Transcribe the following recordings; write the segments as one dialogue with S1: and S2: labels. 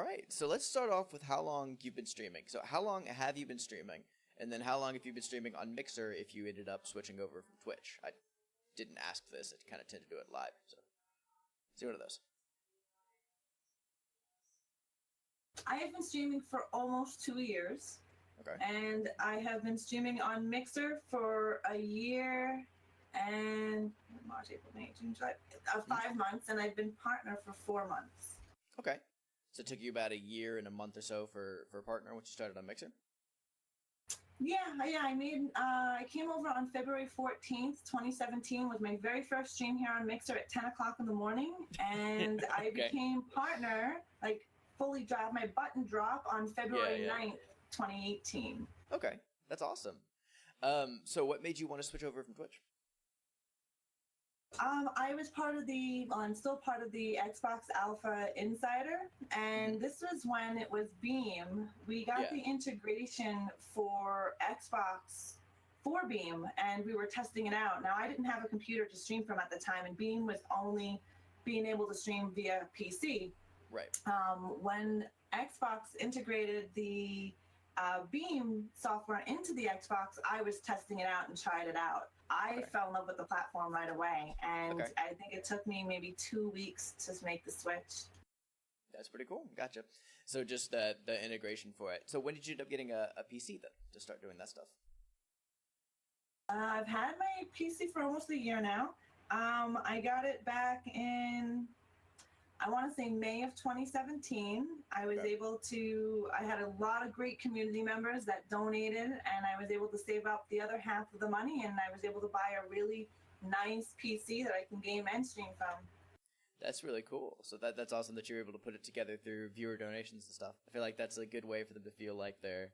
S1: right. So let's start off with how long you've been streaming. So how long have you been streaming? And then how long have you been streaming on Mixer if you ended up switching over from Twitch? I didn't ask this. I kind of tend to do it live. So see one of those.
S2: I have been streaming for almost 2 years.
S1: Okay.
S2: And I have been streaming on Mixer for a year and March, April, May, June, July, 5 months, and I've been partner for 4 months.
S1: Okay. So it took you about a year and a month or so for partner once you started on Mixer?
S2: Yeah. I came over on February 14th, 2017 with my very first stream here on Mixer at 10 o'clock in the morning. And I became partner, like fully dropped my button drop on February 9th, 2018.
S1: Okay. That's awesome. So what made you want to switch over from Twitch?
S2: I was part of I'm still part of the Xbox Alpha Insider, and this was when it was Beam. We got the integration for Xbox for Beam, and we were testing it out. Now, I didn't have a computer to stream from at the time, and Beam was only being able to stream via PC.
S1: Right.
S2: When Xbox integrated the Beam software into the Xbox, I was testing it out and tried it out. I fell in love with the platform right away, and I think it took me maybe 2 weeks to make the switch.
S1: That's pretty cool. Gotcha. So just the integration for it. So when did you end up getting a PC then to start doing that stuff?
S2: I've had my PC for almost a year now. I got it back in, I want to say May of 2017. I was able to, I had a lot of great community members that donated, and I was able to save up the other half of the money, and I was able to buy a really nice PC that I can game and stream from.
S1: That's really cool. So that's awesome that you're able to put it together through viewer donations and stuff. I feel like that's a good way for them to feel like their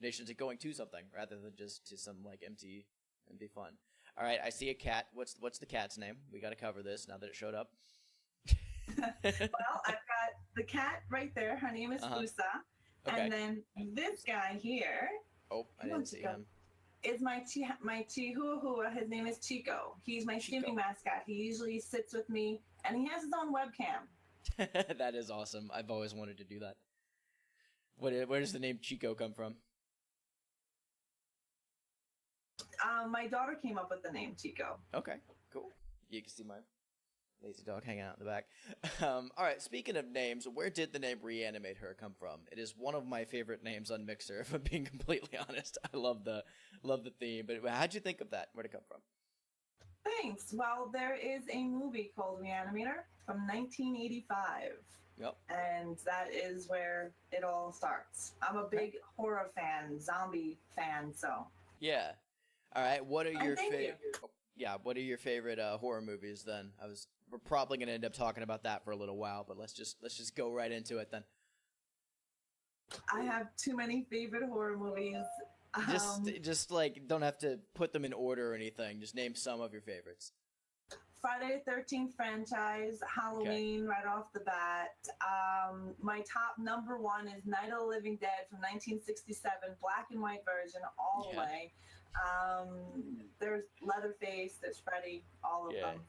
S1: donations are going to something rather than just to some like empty fun. All right, I see a cat. What's the cat's name? We got to cover this now that it showed up.
S2: Well, I've got the cat right there. Her name is Fusa. Okay. And then this guy here.
S1: Oh, I didn't see him.
S2: Is my Chihuahua. His name is Chico. He's my streaming mascot. He usually sits with me, and he has his own webcam.
S1: That is awesome. I've always wanted to do that. Where does the name Chico come from?
S2: My daughter came up with the name Chico.
S1: Okay, cool. You can see my lazy dog hanging out in the back. All right, speaking of names, where did the name ReAnimateHer come from? It is one of my favorite names on Mixer, if I'm being completely honest. I love the theme, but how'd you think of that? Where'd it come from?
S2: Thanks. Well, there is a movie called ReAnimateHer from 1985.
S1: Yep. And
S2: that is where it all starts. I'm a big horror fan, zombie fan, so.
S1: Yeah. All right, what are your favorite... Yeah, what are your favorite horror movies then? We're probably gonna end up talking about that for a little while, but let's just go right into it then.
S2: I have too many favorite horror movies.
S1: Just like don't have to put them in order or anything. Just name some of your favorites.
S2: Friday the 13th franchise, Halloween right off the bat. My top number one is Night of the Living Dead from 1967, black and white version all the way. There's Leatherface, there's Freddy, all of them.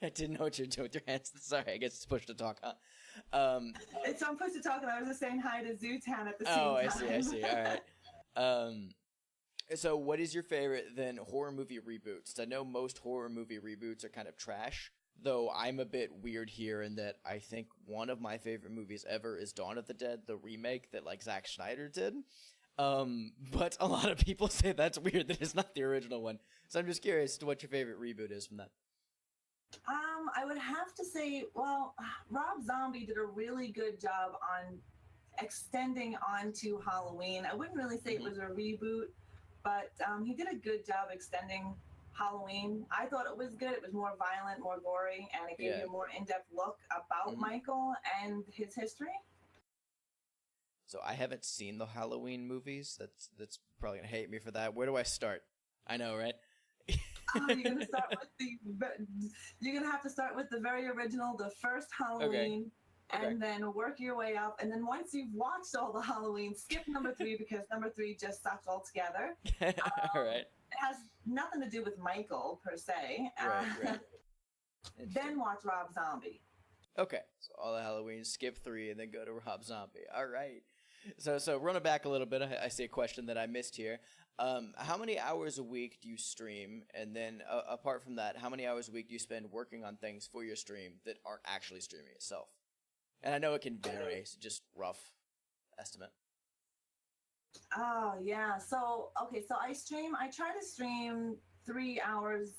S1: I didn't know what you're doing with your hands. Sorry, I guess it's push to talk, huh?
S2: It's on push to talk, and I was just saying hi to Zootown at the same time.
S1: Oh, I see. All right. So what is your favorite, then, horror movie reboots? I know most horror movie reboots are kind of trash, though I'm a bit weird here in that I think one of my favorite movies ever is Dawn of the Dead, the remake that, like, Zack Snyder did. But a lot of people say that's weird that it's not the original one. So I'm just curious to what your favorite reboot is from that.
S2: I would have to say, well, Rob Zombie did a really good job on extending onto Halloween. I wouldn't really say it was a reboot, but he did a good job extending Halloween. I thought it was good. It was more violent, more gory, and it gave you a more in-depth look about Michael and his history.
S1: So I haven't seen the Halloween movies. That's probably gonna hate me for that. Where do I start? I know, right?
S2: You're gonna start with you're gonna have to start with the very original, the first Halloween, and then work your way up. And then once you've watched all the Halloween, skip number 3 because number 3 just sucks altogether.
S1: All right.
S2: It has nothing to do with Michael per se.
S1: Right.
S2: Then watch Rob Zombie.
S1: Okay, so all the Halloween, skip 3, and then go to Rob Zombie. All right. So running back a little bit, I see a question that I missed here. How many hours a week do you stream? And then apart from that, how many hours a week do you spend working on things for your stream that aren't actually streaming itself? And I know it can vary, so just rough estimate.
S2: Oh yeah. So okay, so I try to stream 3 hours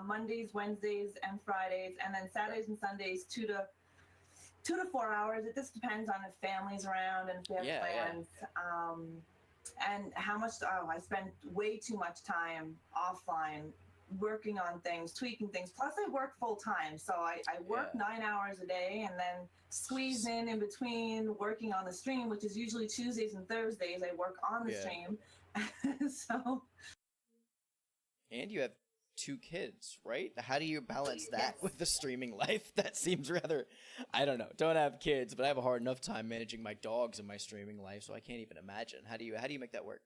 S2: Mondays, Wednesdays, and Fridays, and then Saturdays and Sundays 2 to 4 hours. It just depends on if family's around and if we have plans. And how much I spend way too much time offline working on things, tweaking things. Plus I work full time. So I work 9 hours a day and then squeeze in between working on the stream, which is usually Tuesdays and Thursdays. I work on the stream. So.
S1: And you have 2 kids, right? How do you balance that with the streaming life? That seems rather, I don't know. Don't have kids, but I have a hard enough time managing my dogs in my streaming life, so I can't even imagine. How do you make that work?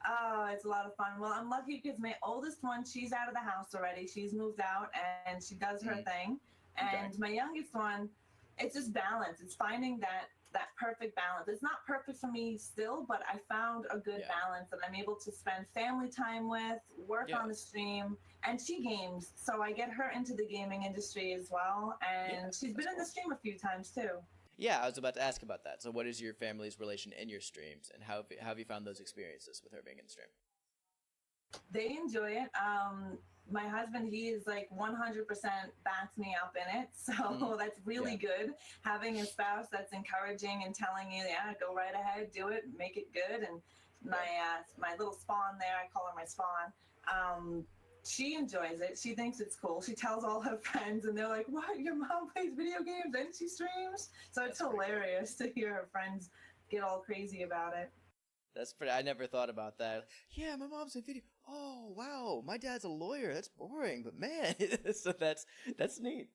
S2: Oh, it's a lot of fun. Well, I'm lucky because my oldest one, she's out of the house already. She's moved out and she does her thing. And my youngest one, it's just balance. It's finding that perfect balance. It's not perfect for me still, but I found a good balance that I'm able to spend family time with, work on the stream, and she games. So I get her into the gaming industry as well. And she's been in the stream a few times too.
S1: Yeah, I was about to ask about that. So what is your family's relation in your streams, and how have you found those experiences with her being in the stream?
S2: They enjoy it. My husband, he is like 100% backs me up in it. So that's really good. Having a spouse that's encouraging and telling you, yeah, go right ahead, do it, make it good. And my little spawn there, I call her my spawn. She enjoys it. She thinks it's cool. She tells all her friends and they're like, what? Your mom plays video games and she streams? So it's hilarious to hear her friends get all crazy about it.
S1: That's pretty. I never thought about that. Yeah, my mom's in video. Oh wow, my dad's a lawyer. That's boring, but man, so that's neat.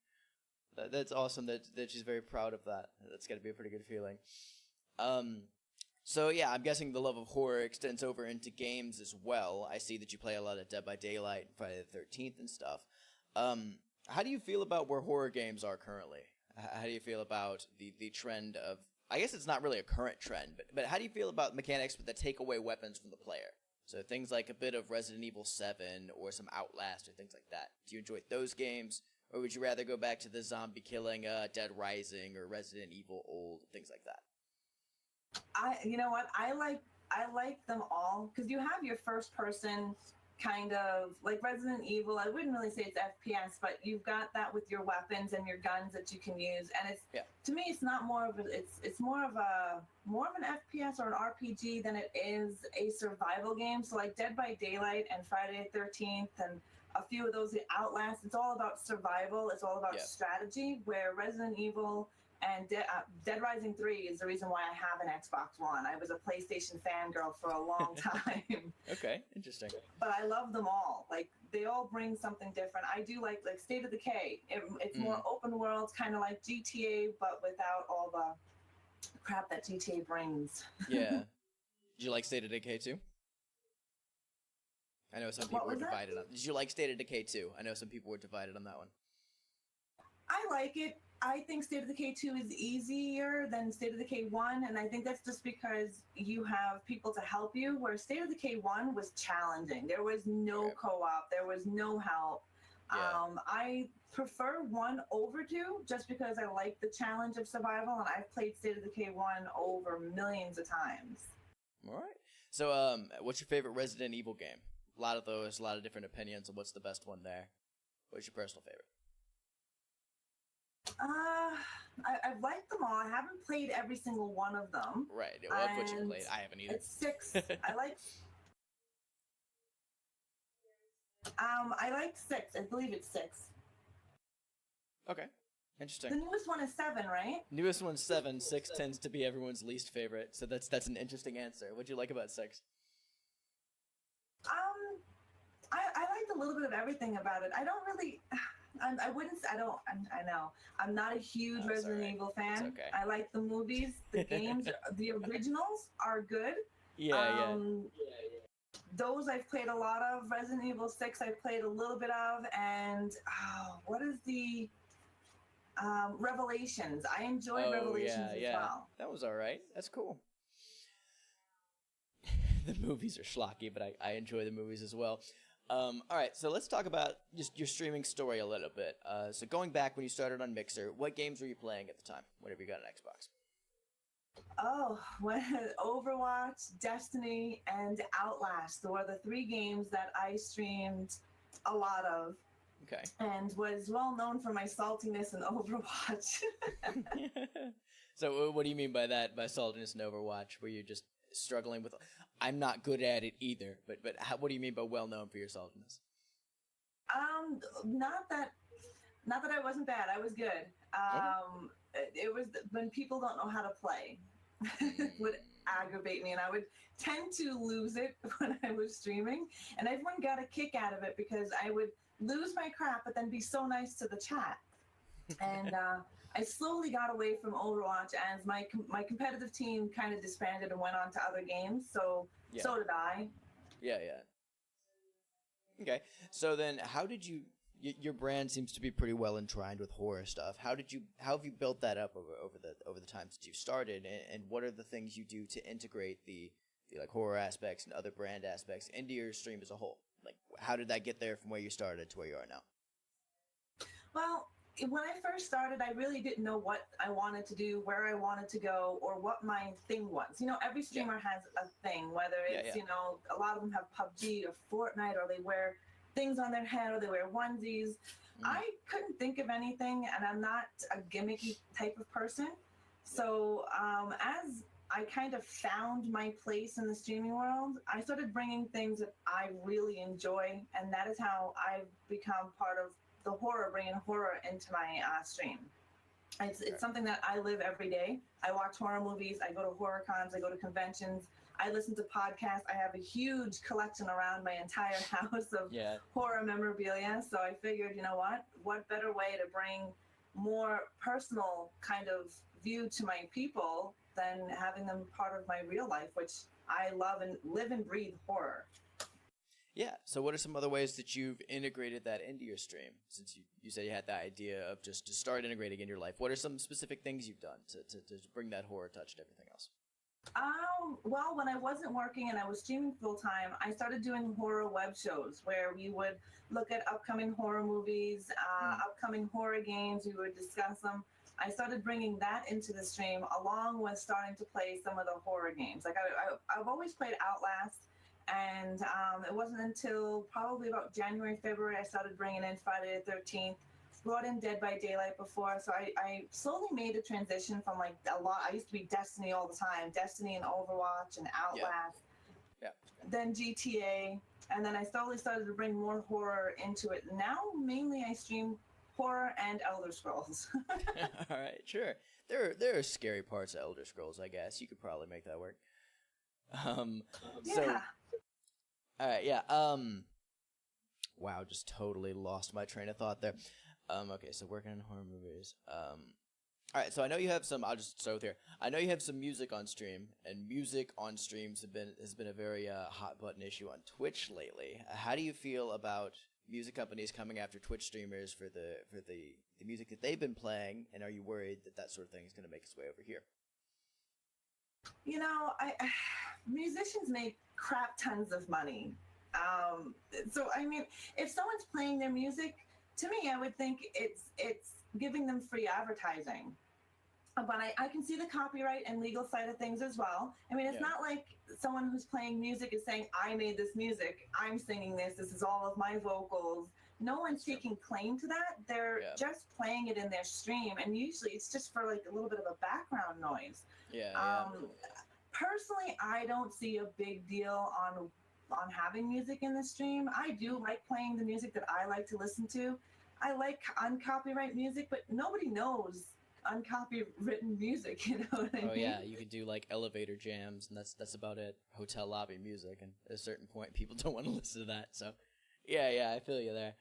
S1: That's awesome that she's very proud of that. That's got to be a pretty good feeling. So yeah, I'm guessing the love of horror extends over into games as well. I see that you play a lot of Dead by Daylight, Friday the 13th, and stuff. How do you feel about where horror games are currently? How do you feel about the trend of? I guess it's not really a current trend, but how do you feel about mechanics that take away weapons from the player? So things like a bit of Resident Evil 7 or some Outlast or things like that. Do you enjoy those games, or would you rather go back to the zombie killing Dead Rising or Resident Evil Old, things like that?
S2: You know what? I like them all because you have your first person kind of like Resident Evil. I wouldn't really say it's FPS, but you've got that with your weapons and your guns that you can use, and it's to me it's not more of a, it's more of an FPS or an RPG than it is a survival game. So like Dead by Daylight and Friday the 13th and a few of those Outlast, it's all about survival. It's all about strategy. Where Resident Evil and Dead Rising 3 is the reason why I have an Xbox One. I was a PlayStation fangirl for a long time.
S1: Okay, interesting.
S2: But I love them all. Like, they all bring something different. I do like State of Decay. It's more open world, kind of like GTA, but without all the crap that GTA brings.
S1: Yeah. Did you like State of Decay 2? I know some people were divided on. Did you like State of Decay 2? I know some people were divided on that one.
S2: I like it. I think State of Decay 2 is easier than State of Decay 1, and I think that's just because you have people to help you, where State of Decay 1 was challenging. There was no co-op. There was no help. I prefer 1 over 2 just because I like the challenge of survival, and I've played State of Decay 1 over millions of times.
S1: All right. So what's your favorite Resident Evil game? A lot of those, a lot of different opinions on what's the best one there. What's your personal favorite?
S2: I've liked them all. I haven't played every single one of them.
S1: Right. Well, what you played? I haven't either.
S2: It's 6. I like 6. I believe it's 6.
S1: Okay. Interesting.
S2: The newest one is 7, right?
S1: Newest one's 7. 6 tends to be everyone's least favorite. So that's an interesting answer. What'd you like about 6?
S2: I liked a little bit of everything about it. I don't really. I know. I'm not a huge Resident Evil fan.
S1: Okay.
S2: I like the movies, the games, the originals are good.
S1: Yeah.
S2: Those I've played a lot of. Resident Evil 6 I've played a little bit of, and what is the Revelations. I enjoyed
S1: Oh
S2: Revelations
S1: yeah,
S2: as
S1: yeah.
S2: well.
S1: That was all right. That's cool. The movies are schlocky, but I enjoy the movies as well. All right, so let's talk about just your streaming story a little bit. So going back when you started on Mixer, what games were you playing at the time? Whenever you got an Xbox?
S2: Oh, when Overwatch, Destiny, and Outlast were the three games that I streamed a lot of
S1: Okay.
S2: and was well known for my saltiness in Overwatch.
S1: So what do you mean by that? By saltiness in Overwatch? Were you just struggling with? I'm not good at it either. But what do you mean by well known for your saltiness?
S2: Not that I wasn't bad. I was good.
S1: Okay.
S2: It was when people don't know how to play would aggravate me, and I would tend to lose it when I was streaming. And everyone got a kick out of it because I would lose my crap, but then be so nice to the chat. And I slowly got away from Overwatch as my competitive team kind of disbanded and went on to other games. So
S1: Yeah.
S2: so did I.
S1: Yeah, yeah. Okay. So then, how did you? Your brand seems to be pretty well entwined with horror stuff. How have you built that up over the time since you started, and what are the things you do to integrate the like horror aspects and other brand aspects into your stream as a whole? Like, how did that get there from where you started to where you are now?
S2: Well, when I first started, I really didn't know what I wanted to do, where I wanted to go, or what my thing was. You know, every streamer has a thing, whether it's, you know, a lot of them have PUBG or Fortnite, or they wear things on their head, or they wear onesies. I couldn't think of anything, and I'm not a gimmicky type of person. So as I kind of found my place in the streaming world, I started bringing things that I really enjoy, and that is how I've become part of the horror, bringing horror into my stream. It's something that I live every day. I watch horror movies. I go to horror cons. I go to conventions. I listen to podcasts. I have a huge collection around my entire house of horror memorabilia. So I figured, you know what better way to bring more personal kind of view to my people than having them part of my real life, which I love and live and breathe horror.
S1: Yeah. So what are some other ways that you've integrated that into your stream? Since you said you had that idea of just to start integrating in your life, what are some specific things you've done to bring that horror touch to everything else?
S2: Well, when I wasn't working and I was streaming full time, I started doing horror web shows where we would look at upcoming horror movies, upcoming horror games. We would discuss them. I started bringing that into the stream along with starting to play some of the horror games. Like I've always played Outlast. And it wasn't until probably about January, February, I started bringing in Friday the 13th, brought in Dead by Daylight before. So I slowly made a transition from like a lot. I used to be Destiny all the time, Destiny and Overwatch and Outlast.
S1: Yeah.
S2: Then GTA. And then I slowly started to bring more horror into it. Now, mainly I stream horror and Elder Scrolls.
S1: All right, sure. There are scary parts of Elder Scrolls, I guess. You could probably make that work. So, all right, yeah. Wow, just totally lost my train of thought there. Okay, so working in horror movies. All right, so I know you have some. I'll just start with here. I know you have some music on stream, and music on streams has been a very hot button issue on Twitch lately. How do you feel about music companies coming after Twitch streamers for the music that they've been playing, and are you worried that sort of thing is going to make its way over here?
S2: You know, musicians make crap tons of money. So I mean, if someone's playing their music, to me, I would think it's giving them free advertising. But I can see the copyright and legal side of things as well. I mean, it's not like someone who's playing music is saying, I made this music, I'm singing this is all of my vocals. No one's taking claim to that. They're just playing it in their stream, and usually it's just for like a little bit of a background noise. Personally, I don't see a big deal on having music in the stream. I do like playing the music that I like to listen to. I like uncopyrighted music, but nobody knows uncopywritten music, you know what I mean?
S1: Oh yeah, you can do like elevator jams, and that's about it. Hotel lobby music, and at a certain point, people don't want to listen to that. So, yeah, I feel you there.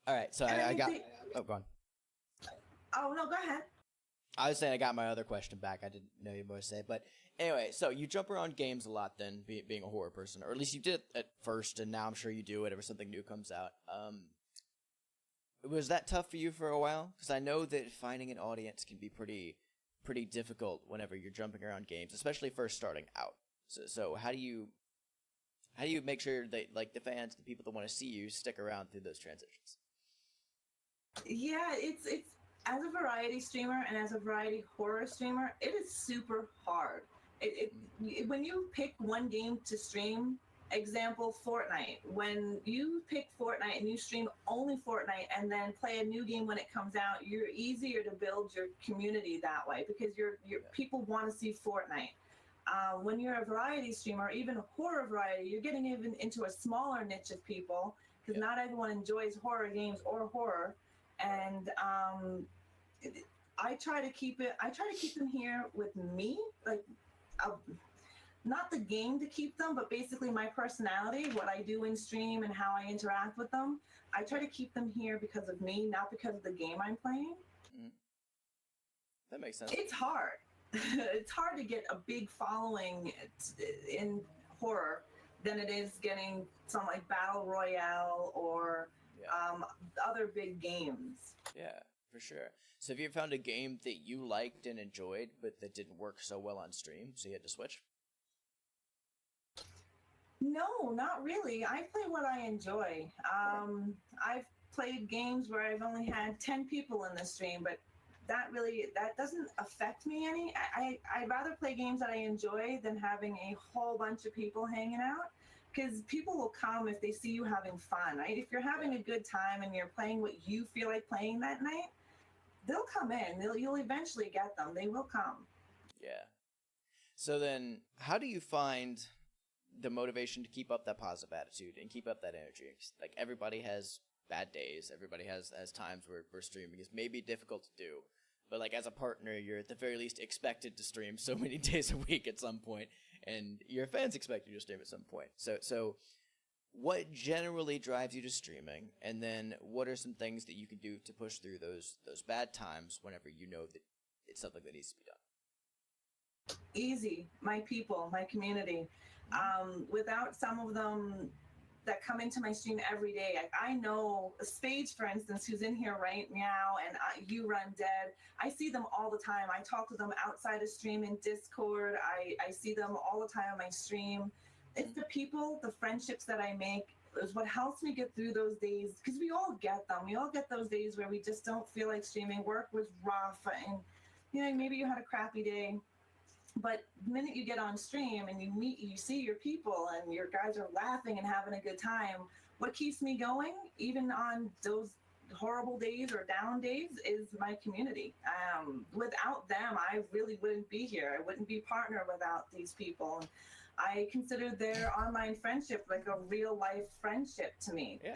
S1: All right, so I got. Oh, go on.
S2: Oh no, go ahead.
S1: I was saying I got my other question back. I didn't know you were going to say it, but anyway, so you jump around games a lot then, being a horror person, or at least you did at first, and now I'm sure you do whenever something new comes out. Was that tough for you for a while? Because I know that finding an audience can be pretty difficult whenever you're jumping around games, especially first starting out. So how do you make sure that like the fans, the people that want to see you, stick around through those transitions?
S2: Yeah, it's as a variety streamer and as a variety horror streamer, it is super hard. When you pick one game to stream, example Fortnite, when you pick Fortnite and you stream only Fortnite and then play a new game when it comes out, you're easier to build your community that way because your people want to see Fortnite. When you're a variety streamer, even a horror variety, you're getting even into a smaller niche of people because not everyone enjoys horror games or horror. And I try to keep it. I try to keep them here with me, like uh, not the game to keep them, but basically my personality, what I do in stream, and how I interact with them. I try to keep them here because of me, not because of the game I'm playing.
S1: Mm. That makes sense.
S2: It's hard. It's hard to get a big following in horror than it is getting some like Battle Royale or other big games.
S1: Yeah, for sure. So have you ever found a game that you liked and enjoyed, but that didn't work so well on stream, so you had to switch?
S2: No, not really. I play what I enjoy. I've played games where I've only had 10 people in the stream, but that doesn't affect me any. I'd rather play games that I enjoy than having a whole bunch of people hanging out, because people will come if they see you having fun, right? If you're having a good time and you're playing what you feel like playing that night, they'll come in. You'll eventually get them. They will come.
S1: Yeah. So then, how do you find the motivation to keep up that positive attitude and keep up that energy? Like, everybody has bad days. Everybody has times where streaming is maybe difficult to do. But, like, as a partner, you're at the very least expected to stream so many days a week at some point, and your fans expect you to stream at some point. So what generally drives you to streaming, and then what are some things that you can do to push through those bad times whenever you know that it's something that needs to be done?
S2: Easy. My people, my community. Without some of them that come into my stream every day, I know Spades, for instance, who's in here right now, and You Run Dead. I see them all the time. I talk to them outside of stream in Discord. I see them all the time on my stream. It's the people, the friendships that I make is what helps me get through those days, because we all get them. We all get those days where we just don't feel like streaming. Work was rough, and maybe you had a crappy day. But the minute you get on stream and you see your people and your guys are laughing and having a good time, what keeps me going, even on those horrible days or down days, is my community. Without them, I really wouldn't be here. I wouldn't be partner without these people. I consider their online friendship like a real life friendship to me.
S1: Yeah.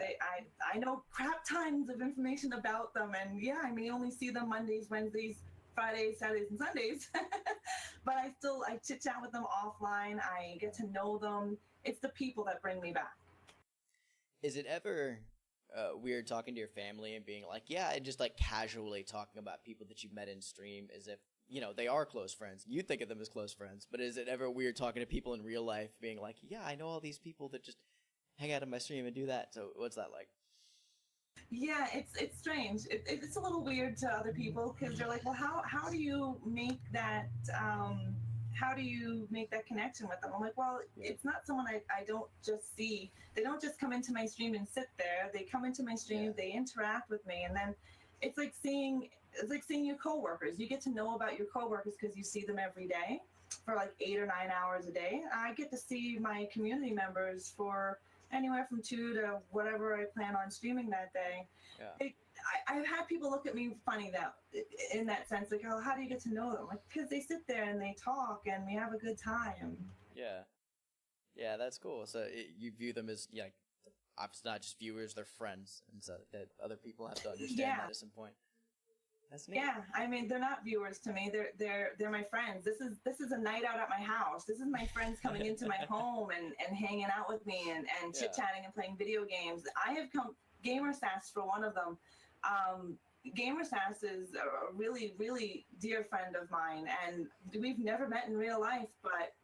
S2: I know crap tons of information about them, and I may only see them Mondays, Wednesdays, Fridays, Saturdays, and Sundays, but I chit chat with them offline. I get to know them. It's the people that bring me back.
S1: Is it ever weird talking to your family and being like, and just like casually talking about people that you met in stream as if, they are close friends? You think of them as close friends, but is it ever weird talking to people in real life being like, I know all these people that just hang out in my stream and do that? So what's that like?
S2: Yeah, it's strange. It's a little weird to other people, because they're like, well, how do you make that connection with them? I'm like, well, it's not someone I don't just see. They don't just come into my stream and sit there. They come into my stream, they interact with me, and then it's like seeing your coworkers. You get to know about your coworkers because you see them every day for like 8 or 9 hours a day. I get to see my community members for anywhere from 2 to whatever I plan on streaming that day. Yeah. I've had people look at me funny in that sense, like, oh, how do you get to know them? Like, because they sit there and they talk and we have a good time.
S1: Yeah, that's cool. So you view them as obviously not just viewers, they're friends, and so that other people have to understand that at some point. That's neat. Yeah,
S2: I mean, they're not viewers to me. They're my friends. This is a night out at my house. This is my friends coming into my home and hanging out with me and chit chatting and playing video games. I have come Gamersass for one of them. Gamersass is a really, really dear friend of mine, and we've never met in real life, but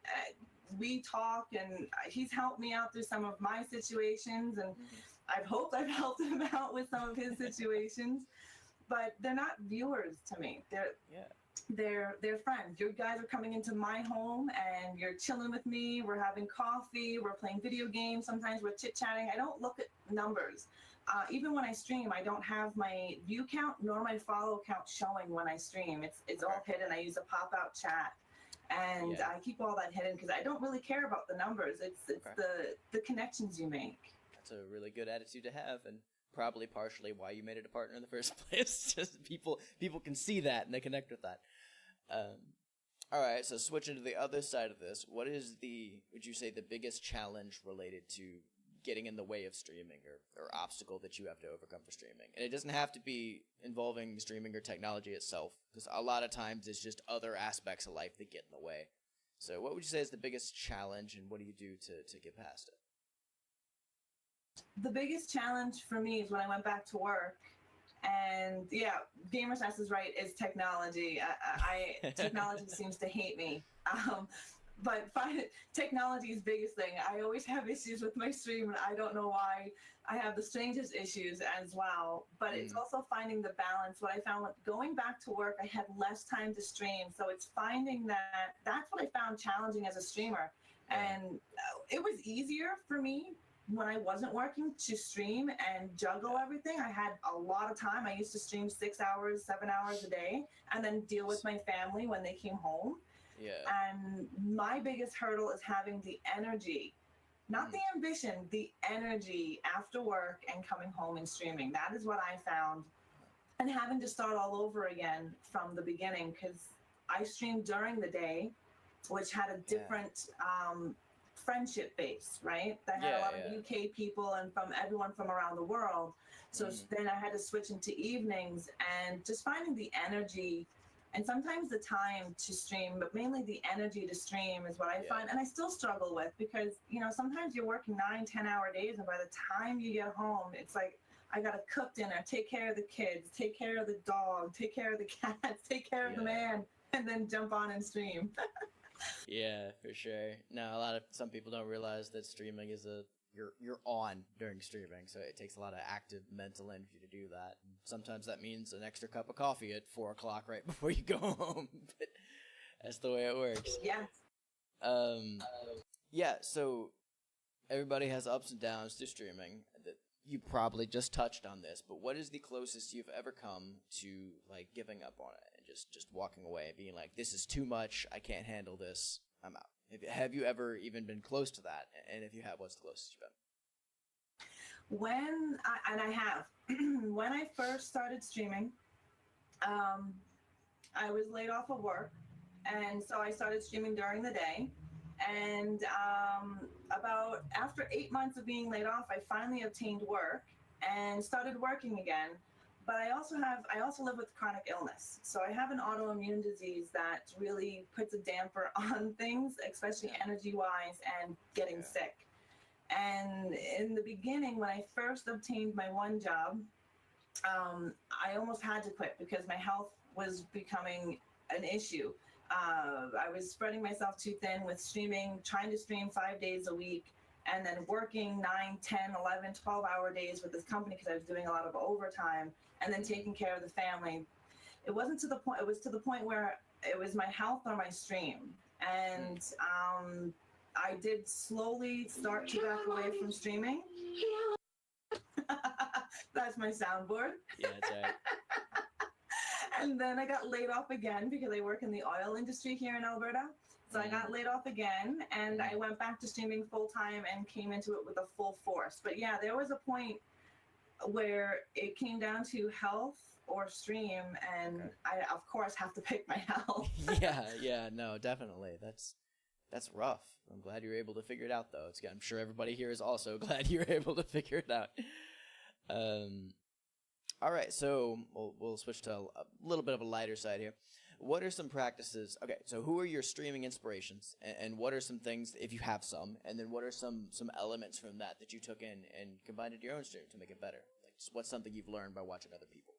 S2: we talk, and he's helped me out through some of my situations, and I've hoped I've helped him out with some of his situations, but they're not viewers to me.
S1: Yeah.
S2: They're friends. You guys are coming into my home and you're chilling with me. We're having coffee. We're playing video games. Sometimes we're chit chatting. I don't look at numbers. Even when I stream, I don't have my view count nor my follow count showing when I stream. It's all hidden. I use a pop out chat, and I keep all that hidden because I don't really care about the numbers. It's the connections you make.
S1: That's a really good attitude to have, and probably partially why you made it a partner in the first place. Just people can see that and they connect with that. All right, so switching to the other side of this, what is would you say the biggest challenge related to getting in the way of streaming or obstacle that you have to overcome for streaming? And it doesn't have to be involving streaming or technology itself, because a lot of times it's just other aspects of life that get in the way. So what would you say is the biggest challenge, and what do you do to get past it?
S2: The biggest challenge for me is when I went back to work. And yeah, Gamersnest is right, is technology. Technology seems to hate me. But technology's biggest thing. I always have issues with my stream, and I don't know why. I have the strangest issues as well. But it's also finding the balance. What I found going back to work, I had less time to stream. So it's finding that's what I found challenging as a streamer. And it was easier for me when I wasn't working to stream and juggle everything. I had a lot of time. I used to stream 6 hours, 7 hours a day, and then deal with my family when they came home.
S1: Yeah.
S2: And my biggest hurdle is having the energy, not the ambition, the energy after work and coming home and streaming. That is what I found. And having to start all over again from the beginning, because I streamed during the day, which had a different friendship base, right? That had a lot of UK people and from everyone from around the world. So then I had to switch into evenings, and just finding the energy and sometimes the time to stream, but mainly the energy to stream is what I find. And I still struggle with, because, sometimes you're working 9-10 hour days, and by the time you get home, it's like, I got to cook dinner, take care of the kids, take care of the dog, take care of the cats, take care of the man, and then jump on and stream.
S1: Yeah, for sure. No, some people don't realize that streaming is you're on during streaming, so it takes a lot of active mental energy to do that. And sometimes that means an extra cup of coffee at 4 o'clock right before you go home. But that's the way it works.
S2: Yes.
S1: Yeah. So everybody has ups and downs to streaming. That you probably just touched on this, but what is the closest you've ever come to like giving up on it and just walking away and being like, this is too much, I can't handle this, I'm out? Have you ever even been close to that? And if you have, what's the closest you've been?
S2: I have. When I first started streaming, I was laid off of work, and so I started streaming during the day. And about after 8 months of being laid off, I finally obtained work and started working again. But I also live with chronic illness. So I have an autoimmune disease that really puts a damper on things, especially energy-wise and getting sick. And in the beginning, when I first obtained my one job, I almost had to quit because my health was becoming an issue. I was spreading myself too thin with streaming, trying to stream 5 days a week, and then working 9, 10, 11, 12-hour days with this company because I was doing a lot of overtime, and then taking care of the family. It was to the point where it was my health or my stream. And I did slowly start to back away from streaming. That's my soundboard.
S1: Yeah, that's right.
S2: And then I got laid off again because I work in the oil industry here in Alberta. So I got laid off again, and I went back to streaming full time and came into it with a full force. But yeah, there was a point where it came down to health or stream, and I, of course, have to pick my health.
S1: yeah, no, definitely. That's rough. I'm glad you were able to figure it out, though. I'm sure everybody here is also glad you were able to figure it out. All right, so we'll switch to a little bit of a lighter side here. What are some practices? Okay, so who are your streaming inspirations, and what are some things, if you have some, and then what are some elements from that you took in and combined into your own stream to make it better? Like, what's something you've learned by watching other people?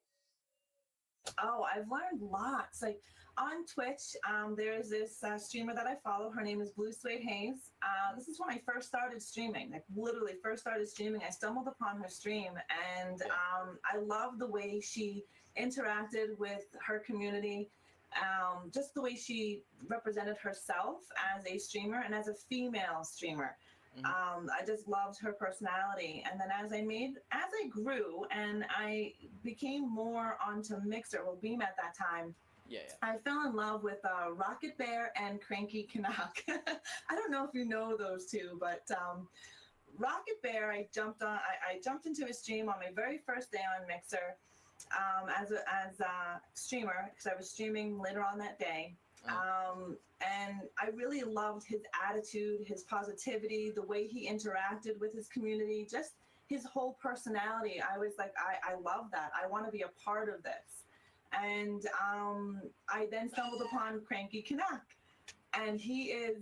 S2: Oh, I've learned lots. Like on Twitch, there's this streamer that I follow. Her name is Blue Suede Hayes. This is when I first started streaming, like literally first started streaming. I stumbled upon her stream, and
S1: Yeah.
S2: I love the way she interacted with her community. Just the way she represented herself as a streamer and as a female streamer. I just loved her personality. And then as I grew and I became more onto Mixer, well, Beam at that time,
S1: Yeah,
S2: I fell in love with Rocket Bear and Cranky Canuck. I don't know if you know those two, but Rocket Bear, I jumped into his stream on my very first day on Mixer as a streamer because I was streaming later on that day. And I really loved his attitude, his positivity, the way he interacted with his community, just his whole personality. I was like, I love that. I want to be a part of this. And I then stumbled upon Cranky Canuck, and he is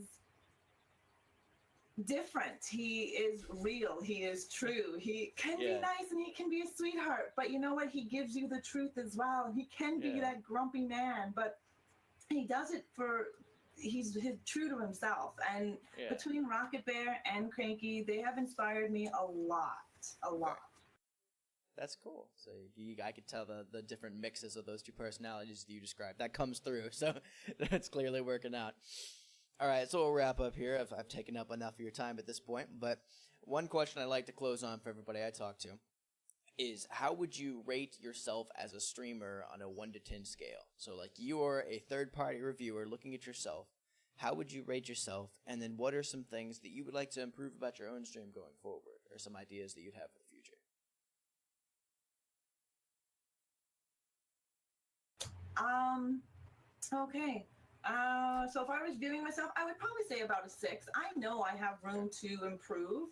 S2: different. He is real. He is true. He can be nice and he can be a sweetheart. But you know what? He gives you the truth as well. He can be that grumpy man, but he does it he's true to himself. And between Rocket Bear and Cranky, they have inspired me a lot.
S1: That's cool. So I could tell the different mixes of those two personalities that you described. That comes through, so that's clearly working out. All right, so we'll wrap up here. I've taken up enough of your time at this point, but one question I like to close on for everybody I talk to is how would you rate yourself as a streamer on a 1 to 10 scale? So like you're a third-party reviewer looking at yourself. How would you rate yourself? And then what are some things that you would like to improve about your own stream going forward, or some ideas that you'd have for the future?
S2: Okay. So if I was viewing myself, I would probably say about a 6. I know I have room to improve.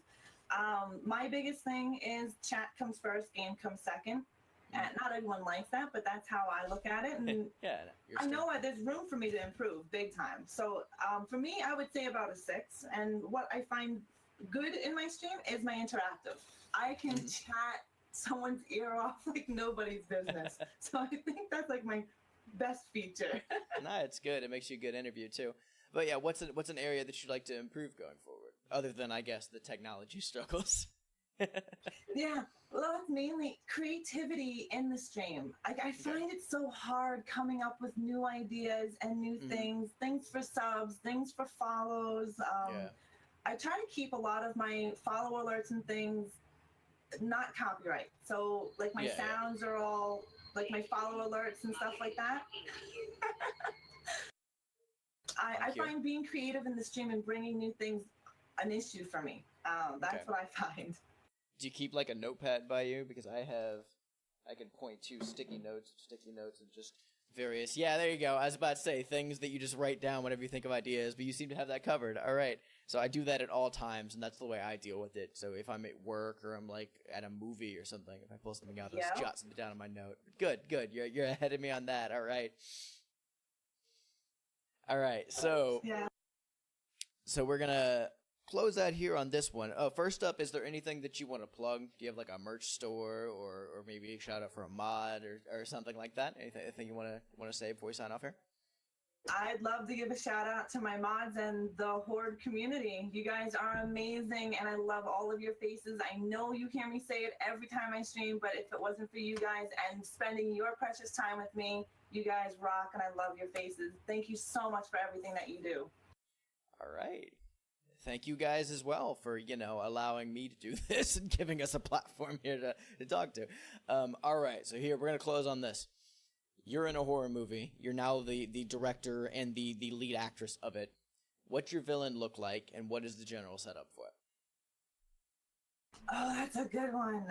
S2: My biggest thing is chat comes first, game comes second. And not everyone likes that, but that's how I look at it. And I know there's room for me to improve big time. So for me, I would say about a 6. And what I find good in my stream is my interactive. I can chat someone's ear off like nobody's business. So I think that's like my best feature.
S1: Nah, it's good. It makes you a good interview too. But yeah, what's an area that you'd like to improve going forward, other than I guess the technology struggles?
S2: Yeah, well, it's mainly creativity in the stream. I find it so hard coming up with new ideas and new things for subs, things for follows. I try to keep a lot of my follow alerts and things not copyright. So like my sounds are all like my follow alerts and stuff like that. I find being creative in the stream and bringing new things an issue for me. That's what I find.
S1: Do you keep like a notepad by you? Because I can point to sticky notes and just various. Yeah, there you go. I was about to say things that you just write down whenever you think of ideas, but you seem to have that covered. All right. So I do that at all times, and that's the way I deal with it. So if I'm at work or I'm like at a movie or something, if I pull something out, I'll just jot something down on my note. Good. You're ahead of me on that. All right. So we're gonna close out here on this one. First up, is there anything that you want to plug? Do you have like a merch store or maybe a shout out for a mod or something like that? Anything you want to say before we sign off here?
S2: I'd love to give a shout out to my mods and the Horde community. You guys are amazing, and I love all of your faces. I know you hear me say it every time I stream, but if it wasn't for you guys and spending your precious time with me, you guys rock, and I love your faces. Thank you so much for everything that you do.
S1: All right. Thank you guys as well for, allowing me to do this and giving us a platform here to talk to. All right, so here, we're going to close on this. You're in a horror movie. You're now the director and the lead actress of it. What's your villain look like, and what is the general setup for it?
S2: Oh, that's a good one.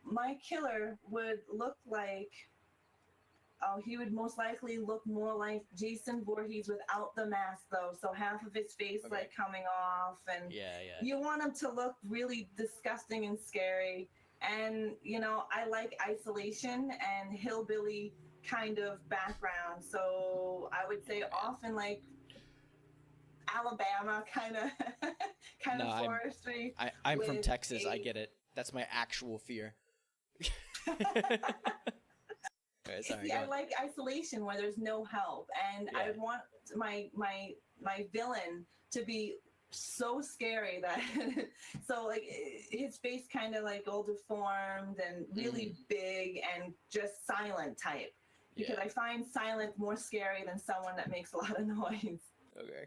S2: My killer would look like... Oh, he would most likely look more like Jason Voorhees without the mask, though. So half of his face, like, coming off. And you want him to look really disgusting and scary. And, I like isolation and hillbilly kind of background. So I would say often, like, Alabama kind of forestry.
S1: I'm from Texas. I get it. That's my actual fear. Okay, sorry,
S2: See,
S1: go
S2: I
S1: on.
S2: like isolation where there's no help, and
S1: Yeah.
S2: I want my villain to be so scary that so like his face kind of like all deformed and really big and just silent type, because
S1: Yeah.
S2: I find silent more scary than someone that makes a lot of noise.
S1: Okay.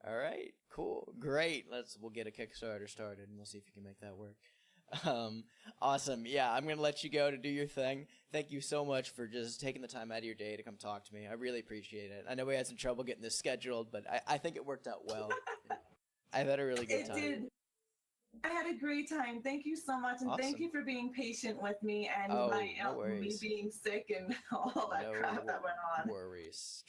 S1: All right. Cool. Great. We'll get a Kickstarter started and we'll see if you can make that work. Um, awesome. Yeah, I'm gonna let you go to do your thing. Thank you so much for just taking the time out of your day to come talk to me. I really appreciate it. I know we had some trouble getting this scheduled, but I think it worked out well. I've had a really good
S2: It
S1: time.
S2: did. I had a great time. Thank you so much, and thank
S1: Awesome.
S2: you for being patient with me and
S1: Oh,
S2: my
S1: no
S2: me
S1: worries.
S2: being sick and all that
S1: No
S2: crap that went on.
S1: worries.